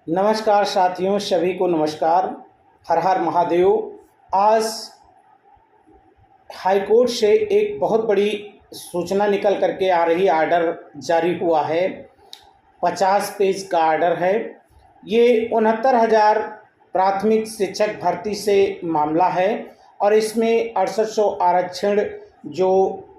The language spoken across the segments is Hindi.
नमस्कार साथियों, सभी को नमस्कार। हर हर महादेव। आज हाईकोर्ट से एक बहुत बड़ी सूचना निकल करके आ रही, आर्डर जारी हुआ है। 50 पेज का आर्डर है। ये 69,000 प्राथमिक शिक्षक भर्ती से मामला है और इसमें 6800 आरक्षण जो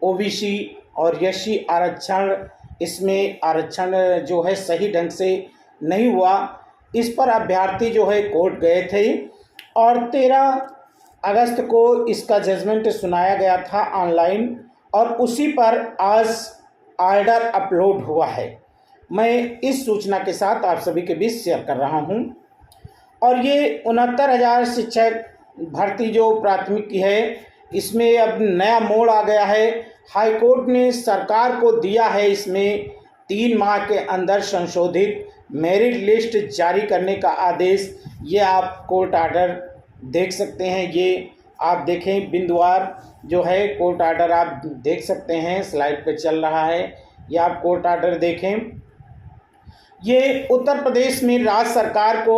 ओबीसी और एससी आरक्षण, इसमें आरक्षण जो है सही ढंग से नहीं हुआ। इस पर अभ्यर्थी जो है कोर्ट गए थे और 13 अगस्त को इसका जजमेंट सुनाया गया था ऑनलाइन और उसी पर आज आर्डर अपलोड हुआ है। मैं इस सूचना के साथ आप सभी के बीच शेयर कर रहा हूं। और ये 69,000 शिक्षक भर्ती जो प्राथमिक की है, इसमें अब नया मोड़ आ गया है। हाईकोर्ट ने सरकार को दिया है इसमें 3 माह के अंदर संशोधित मेरिट लिस्ट जारी करने का आदेश। ये आप कोर्ट आर्डर देख सकते हैं। ये आप देखें, बिंदुवार जो है कोर्ट आर्डर आप देख सकते हैं, स्लाइड पे चल रहा है। ये आप कोर्ट आर्डर देखें। ये उत्तर प्रदेश में राज्य सरकार को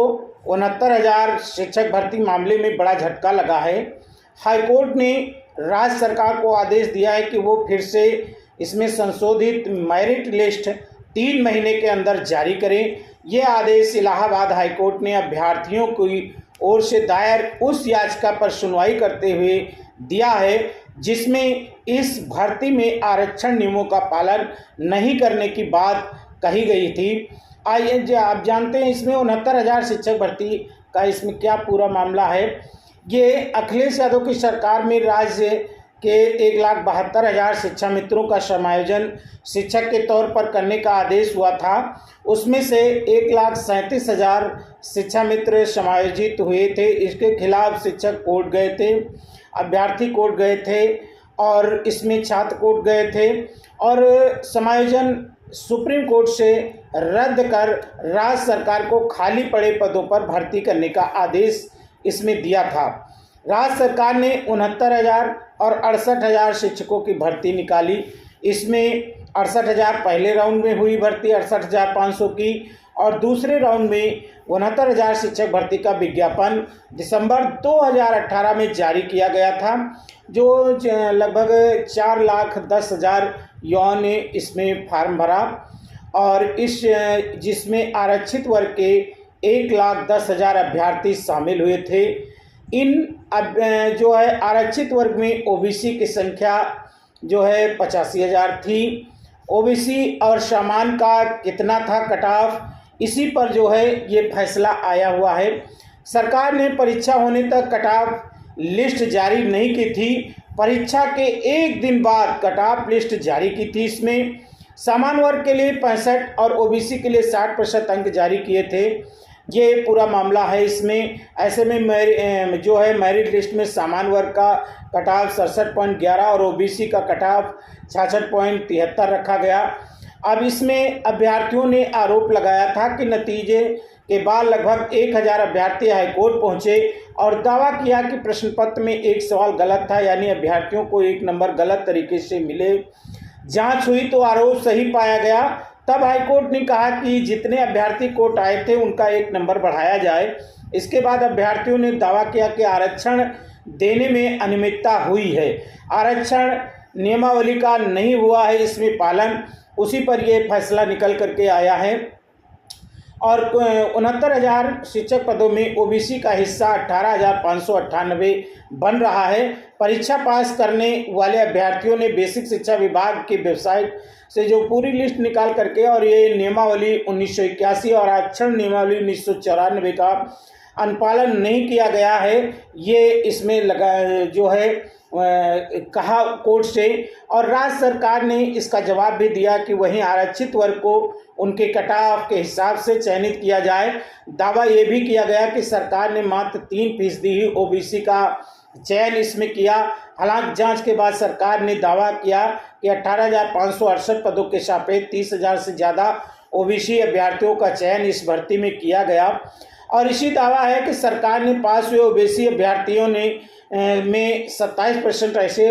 69,000 शिक्षक भर्ती मामले में बड़ा झटका लगा है। हाईकोर्ट ने राज्य सरकार को आदेश दिया है कि वो फिर से इसमें संशोधित मेरिट लिस्ट 3 महीने के अंदर जारी करें। ये आदेश इलाहाबाद हाईकोर्ट ने अभ्यर्थियों की ओर से दायर उस याचिका पर सुनवाई करते हुए दिया है जिसमें इस भर्ती में आरक्षण नियमों का पालन नहीं करने की बात कही गई थी। आइए आप जानते हैं इसमें 69,000 शिक्षक भर्ती का इसमें क्या पूरा मामला है। ये अखिलेश यादव की सरकार में राज्य के 1,72,000 शिक्षा मित्रों का समायोजन शिक्षक के तौर पर करने का आदेश हुआ था। उसमें से 1,37,000 शिक्षा मित्र समायोजित हुए थे। इसके खिलाफ शिक्षक कोर्ट गए थे, अभ्यर्थी कोर्ट गए थे और इसमें छात्र कोर्ट गए थे और समायोजन सुप्रीम कोर्ट से रद्द कर राज्य सरकार को खाली पड़े पदों पर भर्ती करने का आदेश इसमें दिया था। राज्य सरकार ने 69,000 और 68,000 शिक्षकों की भर्ती निकाली। इसमें 68,000 पहले राउंड में हुई भर्ती 68,500 की और दूसरे राउंड में 69,000 शिक्षक भर्ती का विज्ञापन दिसंबर 2018 में जारी किया गया था, जो लगभग 4,10,000 युवाओं ने इसमें फार्म भरा और इस जिसमें आरक्षित वर्ग के 1,10,000 अभ्यर्थी शामिल हुए थे। इन जो है आरक्षित वर्ग में ओबीसी की संख्या जो है 85,000 थी। ओबीसी और सामान्य का कितना था कट ऑफ, इसी पर जो है ये फैसला आया हुआ है। सरकार ने परीक्षा होने तक कट ऑफ लिस्ट जारी नहीं की थी। परीक्षा के एक दिन बाद कट ऑफ लिस्ट जारी की थी। इसमें सामान्य वर्ग के लिए 65 और ओबीसी के लिए 60% अंक जारी किए थे। ये पूरा मामला है। इसमें ऐसे में जो है मेरिट लिस्ट में सामान्य वर्ग का कट ऑफ 67.11 और ओबीसी का कट ऑफ 66.73 रखा गया। अब इसमें अभ्यर्थियों ने आरोप लगाया था कि नतीजे के बाद लगभग 1,000 अभ्यर्थी हाईकोर्ट पहुंचे और दावा किया कि प्रश्न पत्र में एक सवाल गलत था, यानी अभ्यर्थियों को 1 नंबर गलत तरीके से मिले। जांच हुई तो आरोप सही पाया गया। तब हाईकोर्ट ने कहा कि जितने अभ्यर्थी कोर्ट आए थे उनका 1 नंबर बढ़ाया जाए। इसके बाद अभ्यर्थियों ने दावा किया कि आरक्षण देने में अनियमितता हुई है, आरक्षण नियमावली का नहीं हुआ है इसमें पालन। उसी पर यह फैसला निकल करके आया है और 69,000 शिक्षक पदों में ओबीसी का हिस्सा 18,598 बन रहा है। परीक्षा पास करने वाले अभ्यर्थियों ने बेसिक शिक्षा विभाग की वेबसाइट से जो पूरी लिस्ट निकाल करके और ये नियमावली 1981 और आरक्षण नियमावली 1994 का अनुपालन नहीं किया गया है, ये इसमें लगा जो है कहा कोर्ट से। और राज्य सरकार ने इसका जवाब भी दिया कि वहीं आरक्षित वर्ग को उनके कट ऑफ के हिसाब से चयनित किया जाए। दावा ये भी किया गया कि सरकार ने मात्र 3% ही ओबीसी का चयन इसमें किया। हालांकि जांच के बाद सरकार ने दावा किया कि 18,568 पदों के सापेक्ष 30,000 से ज़्यादा ओबीसी अभ्यर्थियों का चयन इस भर्ती में किया गया। और इसी दावा है कि सरकार ने पास हुए ओबीसी अभ्यर्थियों में 27% ऐसे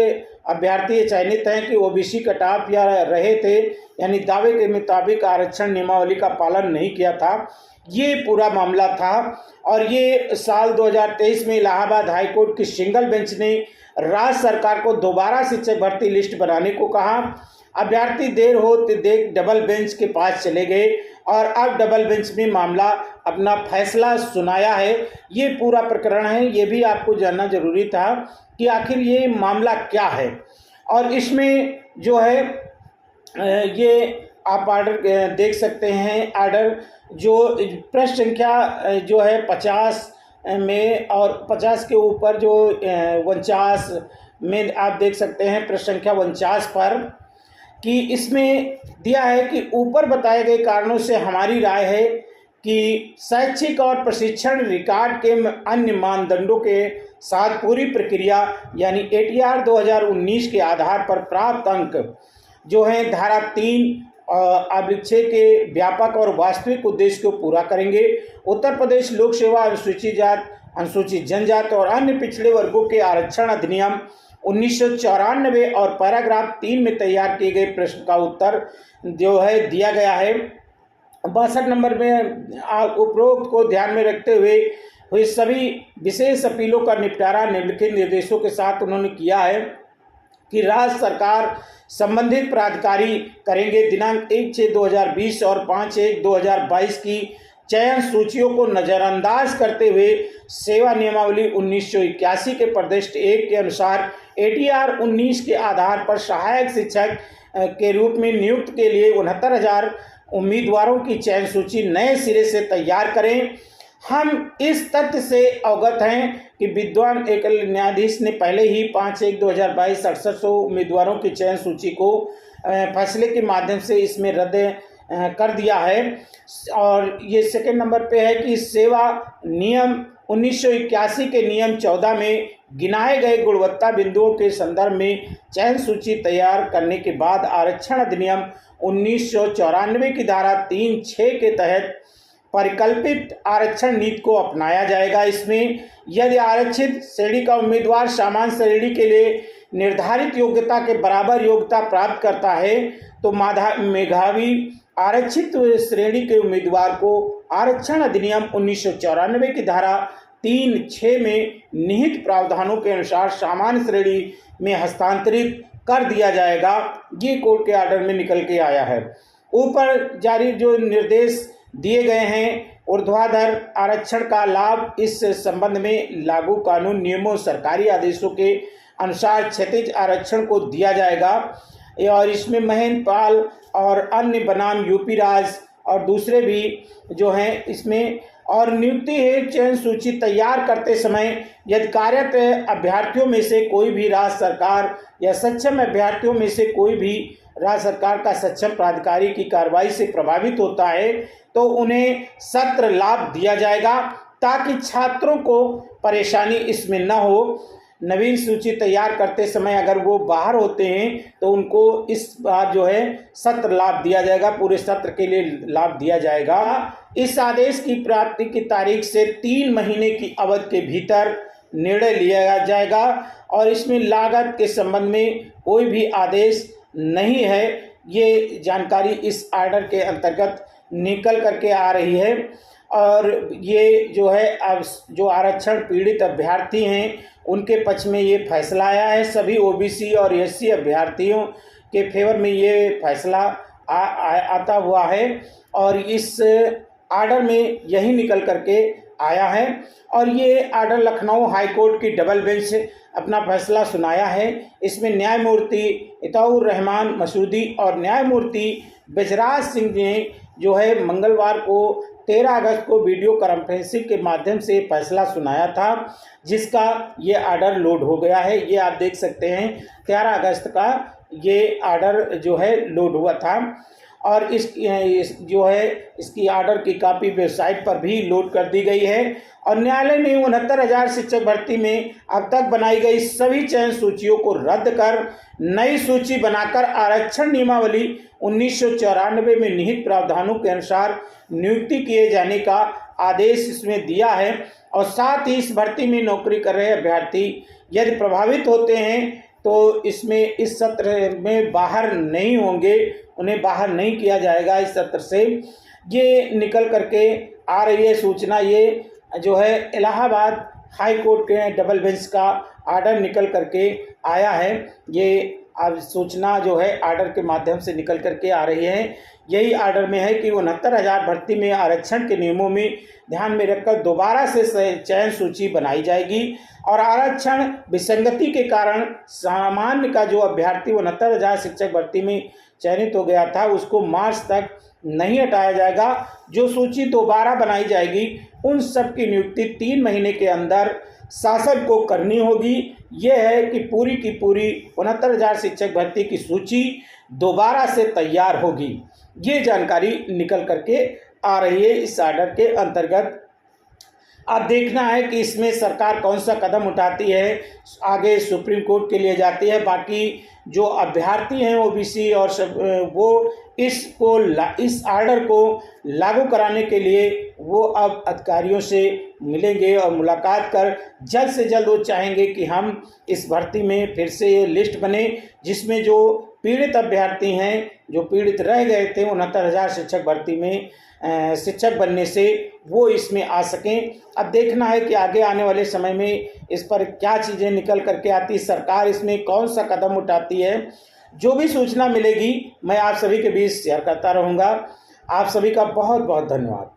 अभ्यर्थी चयनित हैं कि ओबीसी कट ऑफ या रहे थे, यानी दावे के मुताबिक आरक्षण नियमावली का पालन नहीं किया था। ये पूरा मामला था। और ये साल 2023 में इलाहाबाद हाई कोर्ट की सिंगल बेंच ने राज्य सरकार को दोबारा शिक्षक भर्ती लिस्ट बनाने को कहा। अभ्यर्थी देर होते देख डबल बेंच के पास चले गए और अब डबल बेंच में मामला अपना फैसला सुनाया है। ये पूरा प्रकरण है, ये भी आपको जानना जरूरी था कि आखिर ये मामला क्या है। और इसमें जो है ये आप आर्डर देख सकते हैं। आर्डर जो प्रश्न संख्या जो है 50 में और 50 के ऊपर जो 49 में आप देख सकते हैं प्रश्न संख्या 49 पर कि इसमें दिया है कि ऊपर बताए गए कारणों से हमारी राय है कि शैक्षिक और प्रशिक्षण रिकॉर्ड के अन्य मानदंडों के साथ पूरी प्रक्रिया यानी ATR 2019 के आधार पर प्राप्त अंक जो है धारा 3/6 के व्यापक और वास्तविक उद्देश्य को पूरा करेंगे। उत्तर प्रदेश लोक सेवा अनुसूचित जात, अनुसूचित जनजाति और अन्य पिछड़े वर्गों के आरक्षण अधिनियम 1994 और पैराग्राफ 3 में तैयार किए गए प्रश्न का उत्तर जो है दिया गया है। 62 नंबर में उपरोक्त को ध्यान में रखते हुए सभी विशेष अपीलों का निपटारा निम्नलिखित निर्देशों के साथ उन्होंने किया है कि राज्य सरकार संबंधित प्राधिकारी करेंगे। दिनांक 1/6/2020 और 5/1/2022 की चयन सूचियों को नज़रअंदाज करते हुए सेवा नियमावली 1981 के प्रदेश 1 के अनुसार ATR 19 के आधार पर सहायक शिक्षक के रूप में नियुक्त के लिए 69,000 उम्मीदवारों की चयन सूची नए सिरे से तैयार करें। हम इस तथ्य से अवगत हैं कि विद्वान एकल न्यायाधीश ने पहले ही 5/1/2022 6800 उम्मीदवारों की चयन सूची को फैसले के माध्यम से इसमें रद्द कर दिया है। और ये सेकंड नंबर पे है कि सेवा नियम 1981 के नियम 14 में गिनाए गए गुणवत्ता बिंदुओं के संदर्भ में चयन सूची तैयार करने के बाद आरक्षण अधिनियम 1994 की धारा 3(6) के तहत परिकल्पित आरक्षण नीति को अपनाया जाएगा। इसमें यदि आरक्षित श्रेणी का उम्मीदवार सामान्य श्रेणी के लिए निर्धारित योग्यता के बराबर योग्यता प्राप्त करता है तो मेधावी आरक्षित श्रेणी के उम्मीदवार को आरक्षण अधिनियम 1994 की धारा 3(6) में निहित प्रावधानों के अनुसार सामान्य श्रेणी में हस्तांतरित कर दिया जाएगा। ये कोर्ट के आर्डर में निकल के आया है। ऊपर जारी जो निर्देश दिए गए हैं ऊर्ध्वाधर आरक्षण का लाभ इस संबंध में लागू कानून नियमों सरकारी आदेशों के अनुसार क्षैतिज आरक्षण को दिया जाएगा। और इसमें महेंद्र पाल और अन्य बनाम यूपी राज और दूसरे भी जो हैं इसमें और नियुक्ति है चयन सूची तैयार करते समय यदि कार्यरत अभ्यर्थियों में से कोई भी राज्य सरकार या सक्षम अभ्यर्थियों में से कोई भी राज्य सरकार का सक्षम प्राधिकारी की कार्रवाई से प्रभावित होता है तो उन्हें सत्र लाभ दिया जाएगा ताकि छात्रों को परेशानी इसमें न हो। नवीन सूची तैयार करते समय अगर वो बाहर होते हैं तो उनको इस बार जो है सत्र लाभ दिया जाएगा, पूरे सत्र के लिए लाभ दिया जाएगा। इस आदेश की प्राप्ति की तारीख से 3 महीने की अवधि के भीतर निर्णय लिया जाएगा और इसमें लागत के संबंध में कोई भी आदेश नहीं है। ये जानकारी इस आर्डर के अंतर्गत निकल करके आ रही है। और ये जो है अब जो आरक्षण पीड़ित अभ्यर्थी हैं उनके पक्ष में ये फैसला आया है। सभी OBC और SC अभ्यर्थियों के फेवर में ये फैसला आता हुआ है और इस आर्डर में यही निकल करके आया है। और ये आर्डर लखनऊ हाई कोर्ट की डबल बेंच अपना फैसला सुनाया है। इसमें न्यायमूर्ति इताउर रहमान मसूदी और न्यायमूर्ति बजराज सिंह ने जो है मंगलवार को 13 अगस्त को वीडियो कॉन्फ्रेंसिंग के माध्यम से फैसला सुनाया था, जिसका ये आर्डर लोड हो गया है। ये आप देख सकते हैं 13 अगस्त का ये आर्डर जो है लोड हुआ था और इस जो है इसकी आर्डर की कॉपी वेबसाइट पर भी लोड कर दी गई है। और न्यायालय ने 69,000 शिक्षक भर्ती में अब तक बनाई गई सभी चयन सूचियों को रद्द कर नई सूची बनाकर आरक्षण नियमावली 1994 में निहित प्रावधानों के अनुसार नियुक्ति किए जाने का आदेश इसमें दिया है। और साथ ही इस भर्ती में नौकरी कर रहे अभ्यर्थी यदि प्रभावित होते हैं तो इसमें इस सत्र में बाहर नहीं होंगे, उन्हें बाहर नहीं किया जाएगा इस सत्र से। ये निकल करके आ रही है सूचना, ये जो है इलाहाबाद हाई कोर्ट के डबल बेंच का आर्डर निकल करके आया है। ये अब सूचना जो है आर्डर के माध्यम से निकल करके आ रही है। यही आर्डर में है कि 69,000 भर्ती में आरक्षण के नियमों में ध्यान में रखकर दोबारा से चयन सूची बनाई जाएगी और आरक्षण विसंगति के कारण सामान्य का जो अभ्यर्थी 69,000 शिक्षक भर्ती में चयनित हो गया था उसको मार्च तक नहीं हटाया जाएगा। जो सूची दोबारा बनाई जाएगी उन सब की नियुक्ति 3 महीने के अंदर शासन को करनी होगी। यह है कि पूरी की पूरी 69,000 शिक्षक भर्ती की सूची दोबारा से तैयार होगी। ये जानकारी निकल करके आ रही है इस आर्डर के अंतर्गत। अब देखना है कि इसमें सरकार कौन सा कदम उठाती है, आगे सुप्रीम कोर्ट के लिए जाती है। बाकी जो अभ्यर्थी हैं ओबीसी और वो इस आर्डर को लागू कराने के लिए वो अब अधिकारियों से मिलेंगे और मुलाकात कर जल्द से जल्द वो चाहेंगे कि हम इस भर्ती में फिर से ये लिस्ट बने जिसमें जो पीड़ित अभ्यर्थी हैं, जो पीड़ित रह गए थे 69,000 शिक्षक भर्ती में शिक्षक बनने से, वो इसमें आ सकें। अब देखना है कि आगे आने वाले समय में इस पर क्या चीज़ें निकल करके आती, सरकार इसमें कौन सा कदम उठाती है। जो भी सूचना मिलेगी मैं आप सभी के बीच शेयर करता रहूँगा। आप सभी का बहुत बहुत धन्यवाद।